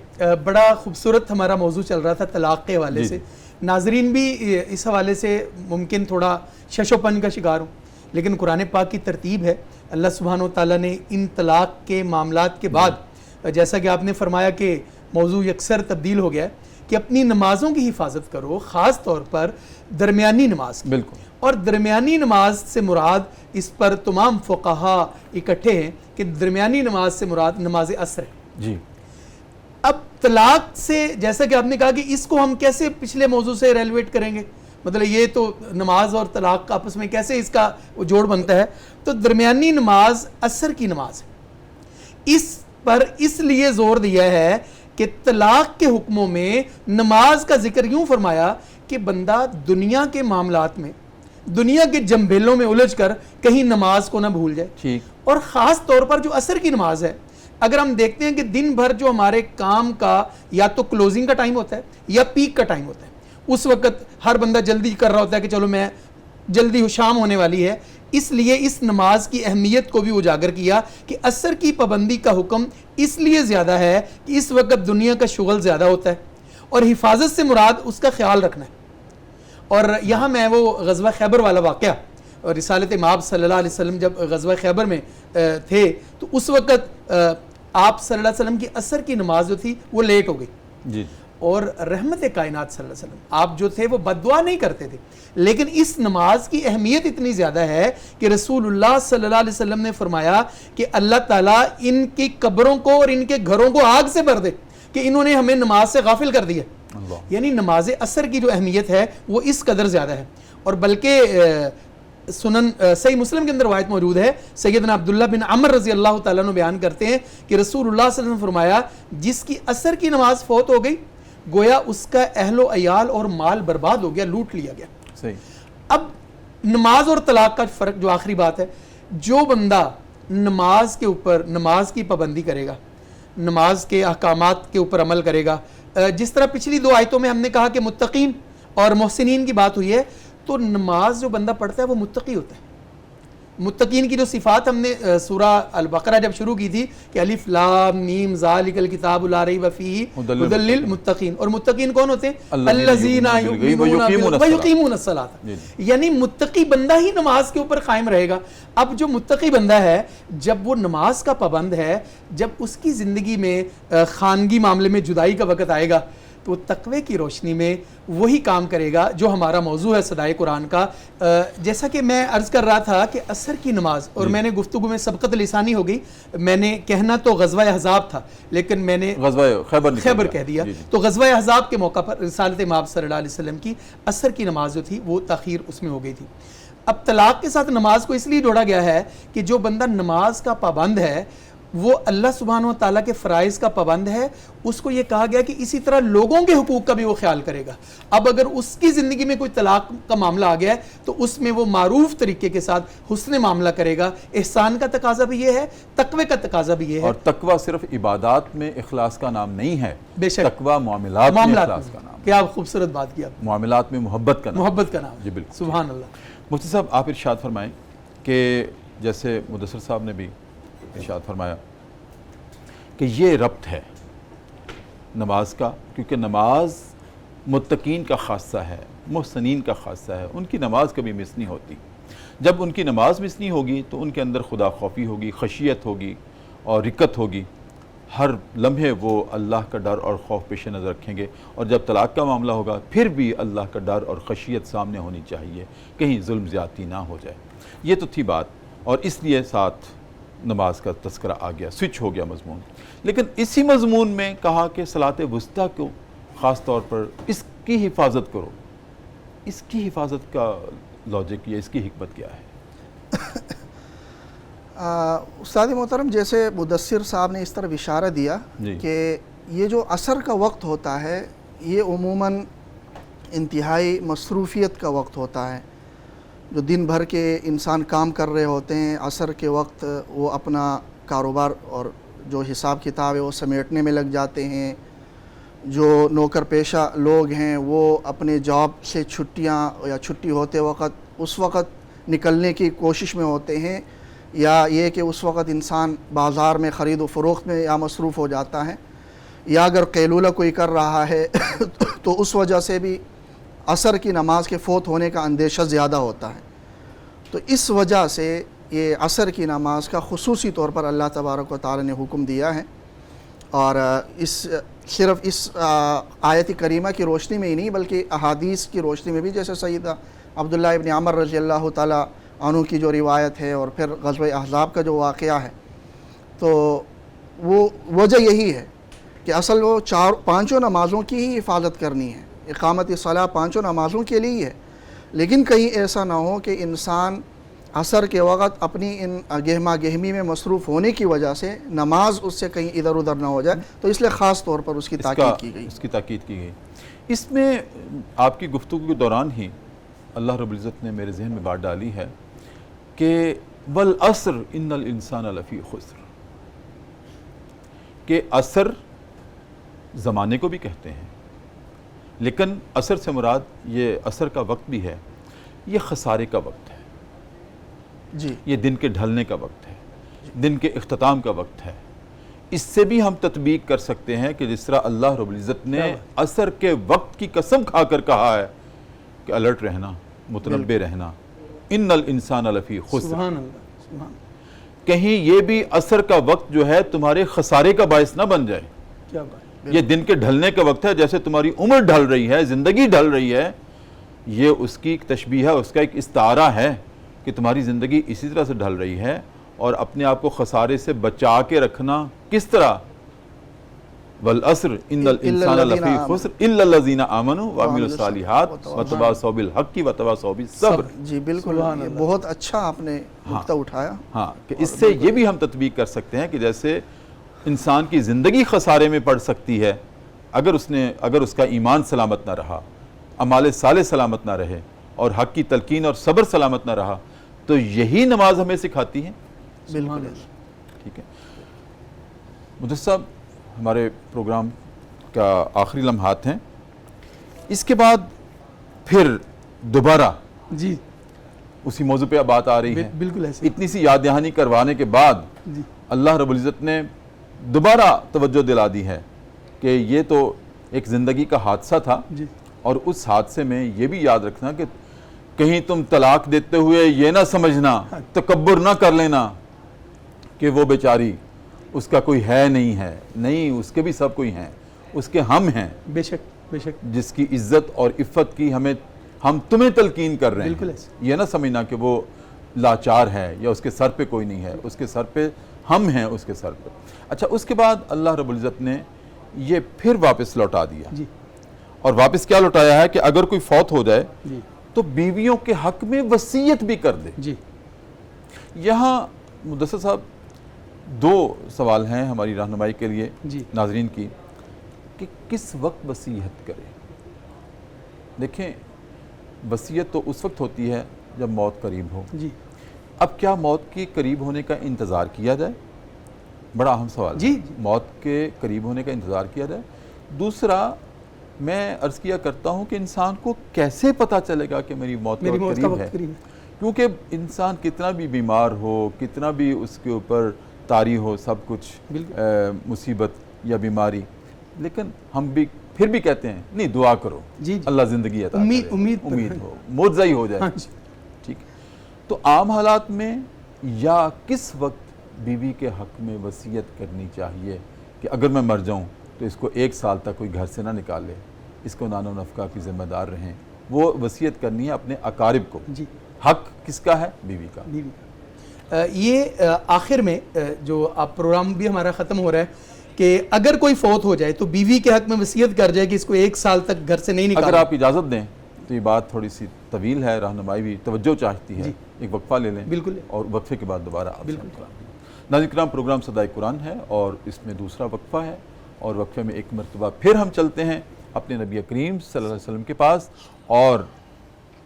بڑا خوبصورت ہمارا موضوع چل رہا تھا طلاق کے حوالے جی سے، ناظرین بھی اس حوالے سے ممکن تھوڑا شش و پن کا شکار ہوں، لیکن قرآن پاک کی ترتیب ہے، اللہ سبحانہ و تعالیٰ نے ان طلاق کے معاملات کے بعد جیسا کہ آپ نے فرمایا کہ موضوع یکسر تبدیل ہو گیا ہے کہ اپنی نمازوں کی حفاظت کرو، خاص طور پر درمیانی نماز کی، بالکل، اور درمیانی نماز سے مراد اس پر تمام فقہا اکٹھے ہیں کہ درمیانی نماز سے مراد نماز عصر ہے۔ جی اب طلاق سے جیسا کہ آپ نے کہا کہ اس کو ہم کیسے پچھلے موضوع سے ریلیویٹ کریں گے، مطلب یہ تو نماز اور طلاق آپس میں کیسے اس کا جوڑ بنتا ہے، تو درمیانی نماز عصر کی نماز ہے، اس پر اس لیے زور دیا ہے کہ طلاق کے حکموں میں نماز کا ذکر یوں فرمایا کہ بندہ دنیا کے معاملات میں، دنیا کے جنبھیلوں میں الجھ کر کہیں نماز کو نہ بھول جائے، ٹھیک، اور خاص طور پر جو عصر کی نماز ہے، اگر ہم دیکھتے ہیں کہ دن بھر جو ہمارے کام کا یا تو کلوزنگ کا ٹائم ہوتا ہے یا پیک کا ٹائم ہوتا ہے، اس وقت ہر بندہ جلدی کر رہا ہوتا ہے کہ چلو میں جلدی شام ہونے والی ہے، اس لیے اس نماز کی اہمیت کو بھی اجاگر کیا کہ عصر کی پابندی کا حکم اس لیے زیادہ ہے کہ اس وقت دنیا کا شغل زیادہ ہوتا ہے، اور حفاظت سے مراد اس کا خیال رکھنا ہے۔ اور یہاں میں وہ غزوہ خیبر والا واقعہ، اور رسالت مآب صلی اللہ علیہ وسلم جب غزوہ خیبر میں تھے تو اس وقت آپ صلی اللہ علیہ وسلم کی عصر کی نماز جو تھی وہ لیٹ ہو گئی، جی، اور رحمت کائنات صلی اللہ علیہ وسلم آپ جو تھے وہ بد دعا نہیں کرتے تھے، لیکن اس نماز کی اہمیت اتنی زیادہ ہے کہ رسول اللہ صلی اللہ علیہ وسلم نے فرمایا کہ اللہ تعالیٰ ان کی قبروں کو اور ان کے گھروں کو آگ سے بھر دے کہ انہوں نے ہمیں نماز سے غافل کر دیا، اللہ، یعنی نماز عصر کی جو اہمیت ہے وہ اس قدر زیادہ ہے، اور بلکہ سنن صحیح مسلم کے اندر روایت موجود ہے، سیدنا عبداللہ بن عمر رضی اللہ تعالیٰ عنہ بیان کرتے ہیں کہ رسول اللہ صلی اللہ علیہ وسلم نے فرمایا جس کی عصر کی نماز فوت ہو گئی گویا اس کا اہل و عیال اور مال برباد ہو گیا، لوٹ لیا گیا۔ صحیح۔ اب نماز اور طلاق کا فرق، جو آخری بات ہے، جو بندہ نماز کے اوپر نماز کی پابندی کرے گا، نماز کے احکامات کے اوپر عمل کرے گا، جس طرح پچھلی 2 آیتوں میں ہم نے کہا کہ متقین اور محسنین کی بات ہوئی ہے، تو نماز جو بندہ پڑھتا ہے وہ متقی ہوتا ہے۔ متقین کی جو صفات ہم نے سورہ البقرہ جب شروع کی تھی کہ الف لام میم ذالک الکتاب لا ریب فیہ ھدی للمتقین، اور متقین کون ہوتے ہیں؟ الذین یؤمنون ویقیمون الصلاۃ، یعنی متقی بندہ ہی نماز کے اوپر قائم رہے گا۔ اب جو متقی بندہ ہے جب وہ نماز کا پابند ہے، جب اس کی زندگی میں خانگی معاملے میں جدائی کا وقت آئے گا تو تقوی کی روشنی میں وہی کام کرے گا جو ہمارا موضوع ہے صدائے قرآن کا۔ جیسا کہ میں عرض کر رہا تھا کہ عصر کی نماز، اور میں نے گفتگو میں سبقت لسانی ہو گئی، میں نے کہنا تو غزوہ احزاب تھا لیکن میں نے غزوہ خیبر کہہ دیا۔ تو غزوہ احزاب کے موقع پر رسالت مآب صلی اللہ علیہ وسلم کی عصر کی نماز جو تھی وہ تاخیر اس میں ہو گئی تھی۔ اب طلاق کے ساتھ نماز کو اس لیے جوڑا گیا ہے کہ جو بندہ نماز کا پابند ہے وہ اللہ سبحانہ و تعالیٰ کے فرائض کا پابند ہے، اس کو یہ کہا گیا کہ اسی طرح لوگوں کے حقوق کا بھی وہ خیال کرے گا۔ اب اگر اس کی زندگی میں کوئی طلاق کا معاملہ آ گیا ہے تو اس میں وہ معروف طریقے کے ساتھ حسن معاملہ کرے گا۔ احسان کا تقاضا بھی یہ ہے، تقوی کا تقاضا بھی یہ ہے۔ اور تقوی صرف عبادات میں اخلاص کا نام نہیں ہے، بے شک تقوی معاملات میں اخلاص کا نام ہے۔ کیا خوبصورت بات کی آپ، معاملات میں محبت کا نام، محبت کا نام۔ جی بالکل۔ سبحان اللہ۔ مفتی صاحب آپ ارشاد فرمائیں کہ جیسے مدثر صاحب نے بھی ارشاد فرمایا کہ یہ ربط ہے نماز کا، کیونکہ نماز متقین کا خاصہ ہے، محسنین کا خاصہ ہے، ان کی نماز کبھی مس نہیں ہوتی۔ جب ان کی نماز مس نہیں ہوگی تو ان کے اندر خدا خوفی ہوگی، خشیت ہوگی اور رکت ہوگی، ہر لمحے وہ اللہ کا ڈر اور خوف پیش نظر رکھیں گے، اور جب طلاق کا معاملہ ہوگا پھر بھی اللہ کا ڈر اور خشیت سامنے ہونی چاہیے، کہیں ظلم زیادتی نہ ہو جائے۔ یہ تو تھی بات، اور اس لیے ساتھ نماز کا تذکرہ آ گیا، سوئچ ہو گیا مضمون۔ لیکن اسی مضمون میں کہا کہ صلاۃ وسطیٰ کو خاص طور پر اس کی حفاظت کرو، اس کی حفاظت کا لاجک یا اس کی حکمت کیا ہے؟ استاد محترم، جیسے مدثر صاحب نے اس طرح اشارہ دیا کہ یہ جو عصر کا وقت ہوتا ہے یہ عموماً انتہائی مصروفیت کا وقت ہوتا ہے، جو دن بھر کے انسان کام کر رہے ہوتے ہیں، عصر کے وقت وہ اپنا کاروبار اور جو حساب کتاب ہے وہ سمیٹنے میں لگ جاتے ہیں، جو نوکر پیشہ لوگ ہیں وہ اپنے جاب سے چھٹیاں یا چھٹی ہوتے وقت اس وقت نکلنے کی کوشش میں ہوتے ہیں، یا یہ کہ اس وقت انسان بازار میں خرید و فروخت میں یا مصروف ہو جاتا ہے، یا اگر قیلولہ کوئی کر رہا ہے تو اس وجہ سے بھی عصر کی نماز کے فوت ہونے کا اندیشہ زیادہ ہوتا ہے۔ تو اس وجہ سے یہ عصر کی نماز کا خصوصی طور پر اللہ تبارک و تعالی نے حکم دیا ہے، اور صرف اس آیت کریمہ کی روشنی میں ہی نہیں بلکہ احادیث کی روشنی میں بھی، جیسے سیدہ عبداللہ ابن عمر رضی اللہ تعالی عنہ کی جو روایت ہے اور پھر غزوہ احزاب کا جو واقعہ ہے، تو وہ وجہ یہی ہے کہ اصل وہ پانچوں نمازوں کی ہی حفاظت کرنی ہے، اقامت صلاح پانچوں نمازوں کے لیے ہے، لیکن کہیں ایسا نہ ہو کہ انسان عصر کے وقت اپنی ان گہما گہمی میں مصروف ہونے کی وجہ سے نماز اس سے کہیں ادھر ادھر نہ ہو جائے، تو اس لیے خاص طور پر اس کی تاکید کی گئی۔ اس کی تاکید کی گئی۔ اس میں آپ کی گفتگو کے دوران ہی اللہ رب العزت نے میرے ذہن میں بات ڈالی ہے کہ والعصر ان الانسان لفی خسر، کہ عصر زمانے کو بھی کہتے ہیں، لیکن عصر سے مراد یہ عصر کا وقت بھی ہے، یہ خسارے کا وقت ہے، جی یہ دن کے ڈھلنے کا وقت ہے، دن کے اختتام کا وقت ہے۔ اس سے بھی ہم تطبیق کر سکتے ہیں کہ جس طرح اللہ رب العزت نے عصر کے وقت کی قسم کھا کر کہا ہے کہ الرٹ رہنا، متنبہ رہنا، ان الانسان لفی خسر، سبحان اللہ، سبحان اللہ، کہیں یہ بھی عصر کا وقت جو ہے تمہارے خسارے کا باعث نہ بن جائے۔ کیا بات، یہ دن کے ڈھلنے کا وقت ہے، جیسے تمہاری عمر ڈھل رہی ہے، زندگی ڈھل رہی ہے، یہ اس کی ایک تشبیہ ہے، اس کا ایک استعارہ ہے کہ تمہاری زندگی اسی طرح سے ڈھل رہی ہے، اور اپنے آپ کو خسارے سے بچا کے رکھنا کس طرح، والعصر ان الانسان لفی خسر الا الذین آمنوا وعملوا الصالحات وتواصوا بالحق وتواصوا بالصبر. جی بالکل، یہ بہت اچھا آپ نے نقطہ اٹھایا. ہاں کہ اس سے یہ بھی ہم تطبیق کر سکتے ہیں کہ جیسے انسان کی زندگی خسارے میں پڑ سکتی ہے اگر اس کا ایمان سلامت نہ رہا، اعمال صالح سلامت نہ رہے اور حق کی تلقین اور صبر سلامت نہ رہا، تو یہی نماز ہمیں سکھاتی ہے. بالکل ٹھیک ہے مدثر صاحب، ہمارے پروگرام کا آخری لمحات ہیں. اس کے بعد پھر دوبارہ جی اسی موضوع پہ اب بات آ رہی ہے. بالکل ایسے اتنی سی یاد دہانی کروانے کے بعد جی اللہ رب العزت نے دوبارہ توجہ دلا دی ہے کہ یہ تو ایک زندگی کا حادثہ تھا، جی اور اس حادثے میں یہ بھی یاد رکھنا کہ کہیں تم طلاق دیتے ہوئے یہ نہ سمجھنا، تکبر نہ کر لینا کہ وہ بیچاری اس کا کوئی ہے نہیں ہے. نہیں، اس کے بھی سب کوئی ہیں، اس کے ہم ہیں. بے شک بے شک جس کی عزت اور عفت کی ہم تمہیں تلقین کر رہے ہیں. بالکل ایسے. یہ نہ سمجھنا کہ وہ لاچار ہے یا اس کے سر پہ کوئی نہیں ہے، اس کے سر پہ ہم ہیں، اس کے سر پہ. اچھا، اس کے بعد اللہ رب العزت نے یہ پھر واپس لوٹا دیا. جی اور واپس کیا لوٹایا ہے کہ اگر کوئی فوت ہو جائے جی تو بیویوں کے حق میں وصیت بھی کر دے. جی یہاں مدثر صاحب دو سوال ہیں ہماری رہنمائی کے لیے جی ناظرین کی کہ کس وقت وصیت کرے. دیکھیں، وصیت تو اس وقت ہوتی ہے جب موت قریب ہو. جی اب کیا موت کے قریب ہونے کا انتظار کیا جائے؟ بڑا اہم سوال ہے. جی جی موت کے قریب ہونے کا انتظار کیا جائے. دوسرا، میں عرض کیا کرتا ہوں کہ انسان کو کیسے پتہ چلے گا کہ میری موت کا قریب ہے؟ کیونکہ انسان کتنا بھی بیمار ہو، کتنا بھی اس کے اوپر طاری ہو سب کچھ مصیبت یا بیماری، لیکن ہم بھی پھر بھی کہتے ہیں نہیں، دعا کرو جی اللہ زندگی عطا کرے، امید ہو، معجزہ ہی ہو جائے. ٹھیک ہے. تو عام حالات میں یا کس وقت بیوی کے حق میں وصیت کرنی چاہیے کہ اگر میں مر جاؤں تو اس کو 1 سال تک کوئی گھر سے نہ نکالے، اس کو نان و نفقہ کی ذمہ دار رہیں، وہ وصیت کرنی ہے اپنے اقارب کو. جی حق کس کا ہے؟ بیوی کا. بیوی کا. یہ آخر میں جو آپ پروگرام بھی ہمارا ختم ہو رہا ہے کہ اگر کوئی فوت ہو جائے تو بیوی کے حق میں وصیت کر جائے کہ اس کو 1 سال تک گھر سے نہیں نکالے. اگر آپ اجازت دیں تو یہ بات تھوڑی سی طویل ہے، رہنمائی بھی توجہ چاہتی ہے. ایک وقفہ لے لیں. بالکل. اور وقفے کے بعد دوبارہ آپ سے. بالکل. ناظرین کرام، پروگرام صدائے قرآن ہے اور اس میں دوسرا وقفہ ہے، اور وقفے میں ایک مرتبہ پھر ہم چلتے ہیں اپنے نبی کریم صلی اللہ علیہ وسلم کے پاس اور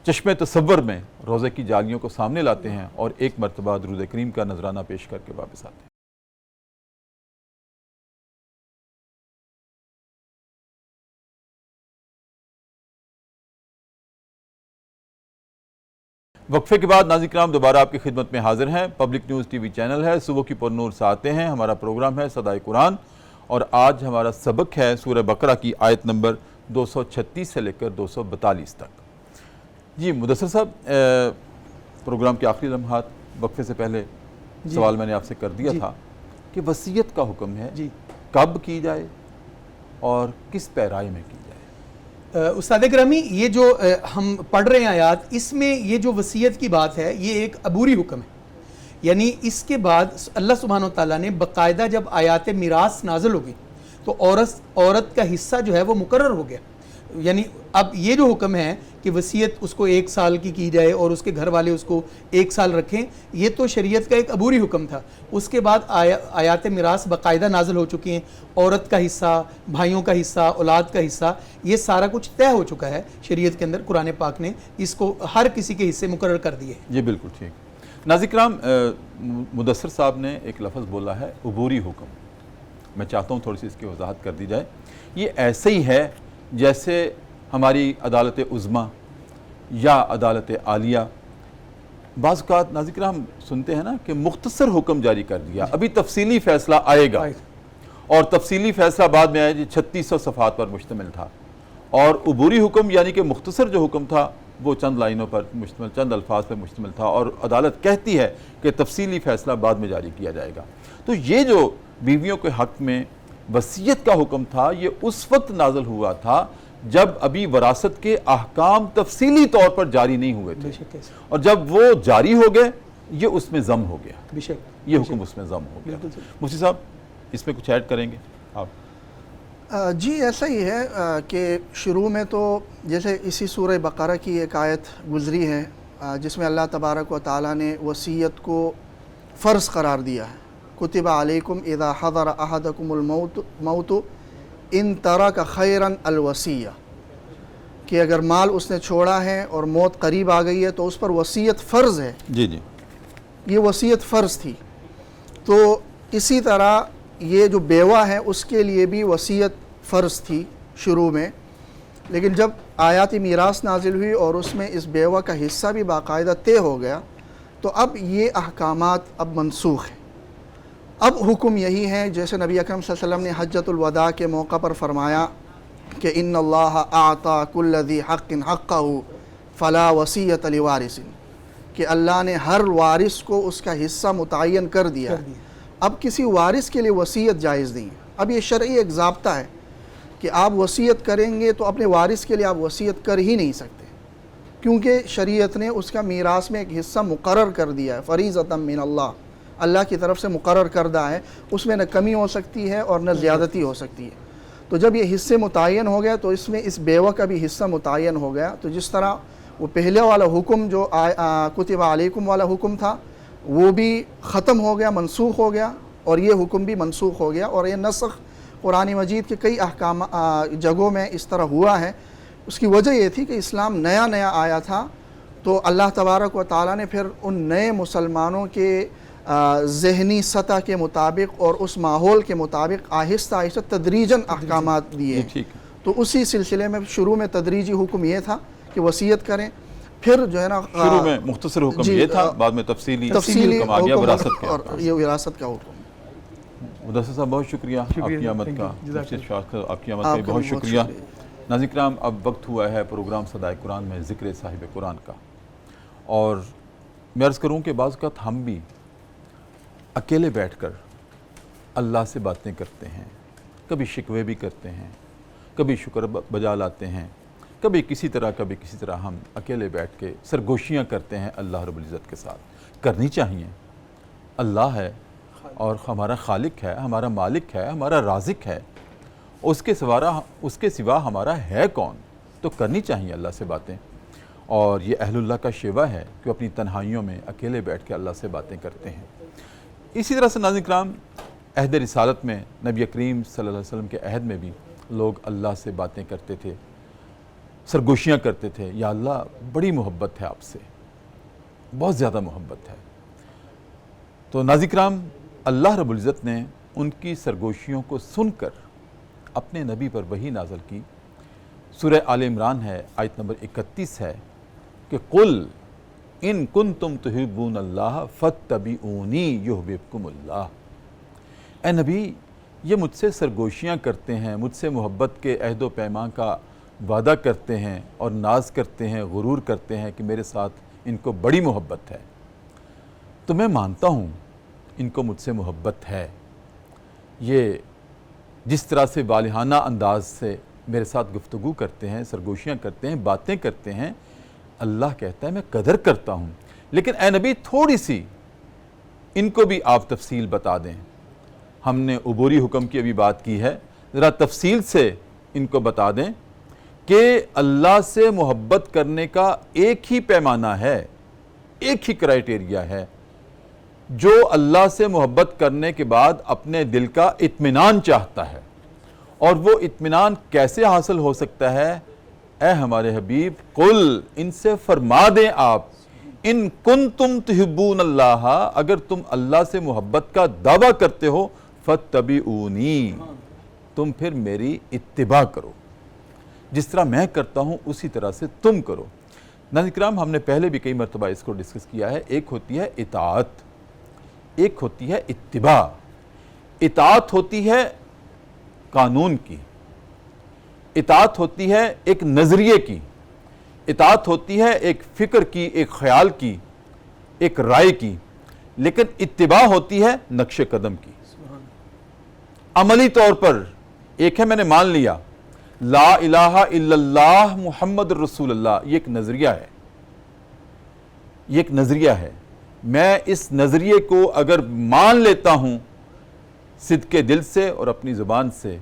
چشم تصور میں روزے کی جالیوں کو سامنے لاتے ہیں اور ایک مرتبہ درود کریم کا نذرانہ پیش کر کے واپس آتے ہیں. وقفے کے بعد ناظرین کرام دوبارہ آپ کی خدمت میں حاضر ہیں. پبلک نیوز ٹی وی چینل ہے، صبح کی پر نور سے آتے ہیں. ہمارا پروگرام ہے صدائے قرآن اور آج ہمارا سبق ہے سورہ بقرہ کی آیت نمبر 236 سے لے کر 242 تک. جی مدثر صاحب، پروگرام کے آخری لمحات، وقفے سے پہلے سوال میں نے آپ سے کر دیا تھا کہ وصیت کا حکم ہے، کب کی جائے اور کس پیرائے میں کی جائے؟ استاد گرامی، یہ جو ہم پڑھ رہے ہیں آیات، اس میں یہ جو وصیت کی بات ہے یہ ایک عبوری حکم ہے. یعنی اس کے بعد اللہ سبحانہ و تعالیٰ نے باقاعدہ جب آیات میراث نازل ہو گئی تو عورت کا حصہ جو ہے وہ مقرر ہو گیا. یعنی اب یہ جو حکم ہے کہ وصیت اس کو 1 سال کی جائے اور اس کے گھر والے اس کو 1 سال رکھیں، یہ تو شریعت کا ایک عبوری حکم تھا. اس کے بعد آیات میراث باقاعدہ نازل ہو چکی ہیں. عورت کا حصہ، بھائیوں کا حصہ، اولاد کا حصہ، یہ سارا کچھ طے ہو چکا ہے شریعت کے اندر. قرآن پاک نے اس کو ہر کسی کے حصے مقرر کر دیے. یہ بالکل ٹھیک. ناظرین کرام، مدثر صاحب نے ایک لفظ بولا ہے عبوری حکم. میں چاہتا ہوں تھوڑی سی اس کی وضاحت کر دی جائے. یہ ایسے ہی ہے جیسے ہماری عدالت عظمیٰ یا عدالت عالیہ بعض اوقات ناظرین کرام سنتے ہیں نا کہ مختصر حکم جاری کر دیا، ابھی تفصیلی فیصلہ آئے گا، اور تفصیلی فیصلہ بعد میں آیا جی 3600 صفحات پر مشتمل تھا. اور عبوری حکم یعنی کہ مختصر جو حکم تھا وہ چند لائنوں پر مشتمل، چند الفاظ پر مشتمل تھا، اور عدالت کہتی ہے کہ تفصیلی فیصلہ بعد میں جاری کیا جائے گا. تو یہ جو بیویوں کے حق میں وصیت کا حکم تھا یہ اس وقت نازل ہوا تھا جب ابھی وراثت کے احکام تفصیلی طور پر جاری نہیں ہوئے تھے، اور جب وہ جاری ہو گئے یہ اس میں ضم ہو گیا، یہ حکم اس میں ضم ہو گیا. مفتی صاحب اس میں کچھ ایڈ کریں گے آپ؟ جی ایسا ہی ہے کہ شروع میں تو جیسے اسی سورہ بقرہ کی ایک آیت گزری ہے جس میں اللہ تبارک و تعالیٰ نے وصیت کو فرض قرار دیا ہے. کتب علیکم اذا حضر احدکم الموت ان ترک خیرا الوصیہ، کہ اگر مال اس نے چھوڑا ہے اور موت قریب آ گئی ہے تو اس پر وصیت فرض ہے. جی جی یہ وصیت فرض تھی. تو اسی طرح یہ جو بیوہ ہے اس کے لیے بھی وصیت فرض تھی شروع میں، لیکن جب آیات میراث نازل ہوئی اور اس میں اس بیوہ کا حصہ بھی باقاعدہ طے ہو گیا تو اب یہ احکامات اب منسوخ ہیں. اب حکم یہی ہے جیسے نبی اکرم صلی اللہ علیہ وسلم نے حجۃ الوداع کے موقع پر فرمایا کہ ان اللہ اعطى کل ذی حق حقہ فلا وصیۃ لوارث، کہ اللہ نے ہر وارث کو اس کا حصہ متعین کر دیا ہے. اب کسی وارث کے لیے وصیت جائز نہیں ہے. اب یہ شرعی ایک ضابطہ ہے کہ آپ وصیت کریں گے تو اپنے وارث کے لیے آپ وصیت کر ہی نہیں سکتے، کیونکہ شریعت نے اس کا میراث میں ایک حصہ مقرر کر دیا ہے. فریضۃ من اللہ، اللہ کی طرف سے مقرر کردہ ہے، اس میں نہ کمی ہو سکتی ہے اور نہ زیادتی ہو سکتی ہے. تو جب یہ حصے متعین ہو گیا تو اس میں اس بیوہ کا بھی حصہ متعین ہو گیا. تو جس طرح وہ پہلے والا حکم جو کتب علیکم والا حکم تھا وہ بھی ختم ہو گیا، منسوخ ہو گیا، اور یہ حکم بھی منسوخ ہو گیا. اور یہ نسخ قرآن مجید کے کئی احکام جگہوں میں اس طرح ہوا ہے. اس کی وجہ یہ تھی کہ اسلام نیا نیا آیا تھا، تو اللہ تبارک و تعالیٰ نے پھر ان نئے مسلمانوں کے ذہنی سطح کے مطابق اور اس ماحول کے مطابق آہستہ آہستہ تدریجاً احکامات دیے. تو اسی سلسلے میں شروع میں تدریجی حکم یہ تھا کہ وصیت کریں، پھر جو ہے نا شروع میں مختصر حکم یہ تھا، بعد میں تفصیلی حکم آ گیا وراثت کا. اور یہ وراثت کا حکم. مدثر صاحب بہت شکریہ آپ کی آمد کا، آپ کی آمد کا بہت شکریہ. ناظرین کرام، اب وقت ہوا ہے پروگرام صدائے قرآن میں ذکر صاحب قرآن کا. اور میں عرض کروں کہ بعض اوقات ہم بھی اکیلے بیٹھ کر اللہ سے باتیں کرتے ہیں، کبھی شکوے بھی کرتے ہیں، کبھی شکر بجا لاتے ہیں، کبھی کسی طرح ہم اکیلے بیٹھ کے سرگوشیاں کرتے ہیں اللہ رب العزت کے ساتھ. کرنی چاہیے. اللہ ہے اور ہمارا خالق ہے، ہمارا مالک ہے، ہمارا رازق ہے. اس کے سوا ہمارا ہے کون؟ تو کرنی چاہیے اللہ سے باتیں. اور یہ اہل اللہ کا شیوہ ہے کہ اپنی تنہائیوں میں اکیلے بیٹھ کے اللہ سے باتیں کرتے ہیں. اسی طرح سے ناظرین کرام، عہد رسالت میں نبی کریم صلی اللہ علیہ وسلم کے عہد میں بھی لوگ اللہ سے باتیں کرتے تھے، سرگوشیاں کرتے تھے. یا اللہ بڑی محبت ہے آپ سے، بہت زیادہ محبت ہے. تو ناظرین کرام، اللہ رب العزت نے ان کی سرگوشیوں کو سن کر اپنے نبی پر وحی نازل کی. سورہ آل عمران ہے، آیت نمبر 31 ہے کہ قل ان کنتم تحبون اللہ فاتبعونی یحببکم اللہ. اے نبی، یہ مجھ سے سرگوشیاں کرتے ہیں، مجھ سے محبت کے عہد و پیمان کا وعدہ کرتے ہیں اور ناز کرتے ہیں، غرور کرتے ہیں کہ میرے ساتھ ان کو بڑی محبت ہے. تو میں مانتا ہوں ان کو مجھ سے محبت ہے. یہ جس طرح سے والہانہ انداز سے میرے ساتھ گفتگو کرتے ہیں، سرگوشیاں کرتے ہیں، باتیں کرتے ہیں، اللہ کہتا ہے میں قدر کرتا ہوں. لیکن اے نبی، تھوڑی سی ان کو بھی آپ تفصیل بتا دیں. ہم نے عبوری حکم کی ابھی بات کی ہے، ذرا تفصیل سے ان کو بتا دیں کہ اللہ سے محبت کرنے کا ایک ہی پیمانہ ہے، ایک ہی کرائیٹیریا ہے. جو اللہ سے محبت کرنے کے بعد اپنے دل کا اطمینان چاہتا ہے، اور وہ اطمینان کیسے حاصل ہو سکتا ہے؟ اے ہمارے حبیب، قل ان سے فرما دیں آپ، ان کنتم تحبون اللہ، اگر تم اللہ سے محبت کا دعویٰ کرتے ہو، فاتبعونی، تم پھر میری اتباع کرو. جس طرح میں کرتا ہوں اسی طرح سے تم کرو. ناظرین کرام، ہم نے پہلے بھی کئی مرتبہ اس کو ڈسکس کیا ہے. ایک ہوتی ہے اطاعت، ایک ہوتی ہے اتباع. اطاعت ہوتی ہے قانون کی، اطاعت ہوتی ہے ایک نظریے کی، اطاعت ہوتی ہے ایک فکر کی، ایک خیال کی، ایک رائے کی. لیکن اتباع ہوتی ہے نقش قدم کی. عملی طور پر ایک ہے میں نے مان لیا لا الہ الا اللہ محمد رسول اللہ، یہ ایک نظریہ ہے، یہ ایک نظریہ ہے. میں اس نظریے کو اگر مان لیتا ہوں صدق دل سے اور اپنی زبان سے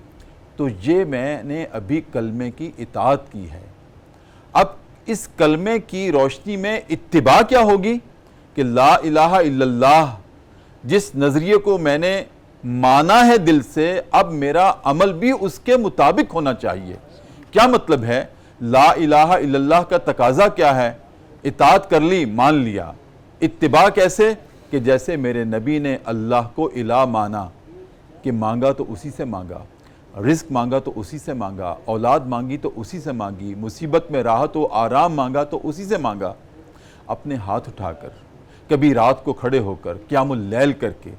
تو یہ میں نے ابھی کلمے کی اطاعت کی ہے۔ اب اس کلمے کی روشنی میں اتباع کیا ہوگی کہ لا الہ الا اللہ جس نظریے کو میں نے مانا ہے دل سے، اب میرا عمل بھی اس کے مطابق ہونا چاہیے۔ کیا مطلب ہے؟ لا الہ الا اللہ کا تقاضا کیا ہے؟ اطاعت کر لی، مان لیا۔ اتباع کیسے؟ کہ جیسے میرے نبی نے اللہ کو الہ مانا کہ مانگا تو اسی سے مانگا، رزق مانگا تو اسی سے مانگا، اولاد مانگی تو اسی سے مانگی، مصیبت میں راحت و آرام مانگا تو اسی سے مانگا۔ اپنے ہاتھ اٹھا کر، کبھی رات کو کھڑے ہو کر، قیام اللیل کر کے،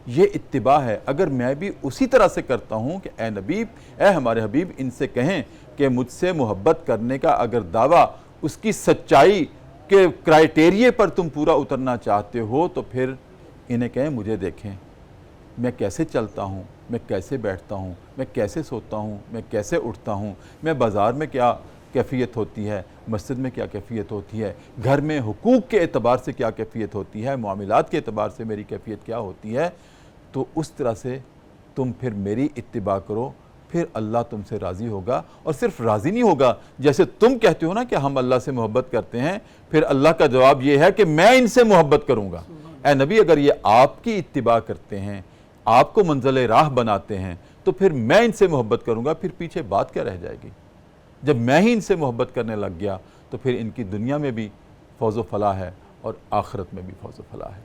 یہ اتباع ہے۔ اگر میں بھی اسی طرح سے کرتا ہوں کہ اے نبی، اے ہمارے حبیب، ان سے کہیں کہ مجھ سے محبت کرنے کا اگر دعویٰ اس کی سچائی کے کرائیٹیریے پر تم پورا اترنا چاہتے ہو تو پھر انہیں کہیں مجھے دیکھیں، میں کیسے چلتا ہوں، میں کیسے بیٹھتا ہوں، میں کیسے سوتا ہوں، میں کیسے اٹھتا ہوں، میں بازار میں کیا کیفیت ہوتی ہے، مسجد میں کیا کیفیت ہوتی ہے، گھر میں حقوق کے اعتبار سے کیا کیفیت ہوتی ہے، معاملات کے اعتبار سے میری کیفیت کیا ہوتی ہے، تو اس طرح سے تم پھر میری اتباع کرو، پھر اللہ تم سے راضی ہوگا۔ اور صرف راضی نہیں ہوگا، جیسے تم کہتے ہو نا کہ ہم اللہ سے محبت کرتے ہیں، پھر اللہ کا جواب یہ ہے کہ میں ان سے محبت کروں گا۔ اے نبی، اگر یہ آپ کی اتباع کرتے ہیں، آپ کو منزل راہ بناتے ہیں، تو پھر میں ان سے محبت کروں گا، پھر پیچھے بات کیا رہ جائے گی؟ جب میں ہی ان سے محبت کرنے لگ گیا تو پھر ان کی دنیا میں بھی فوز و فلاح ہے اور آخرت میں بھی فوز و فلاح ہے۔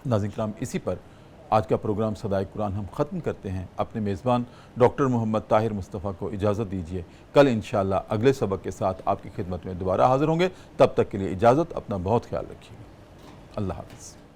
ناظرین کرام، اسی پر آج کا پروگرام صدائے قرآن ہم ختم کرتے ہیں۔ اپنے میزبان ڈاکٹر محمد طاہر مصطفیٰ کو اجازت دیجیے۔ کل انشاءاللہ اگلے سبق کے ساتھ آپ کی خدمت میں دوبارہ حاضر ہوں گے۔ تب تک کے لیے اجازت، اپنا بہت خیال رکھیے گا۔ اللہ حافظ۔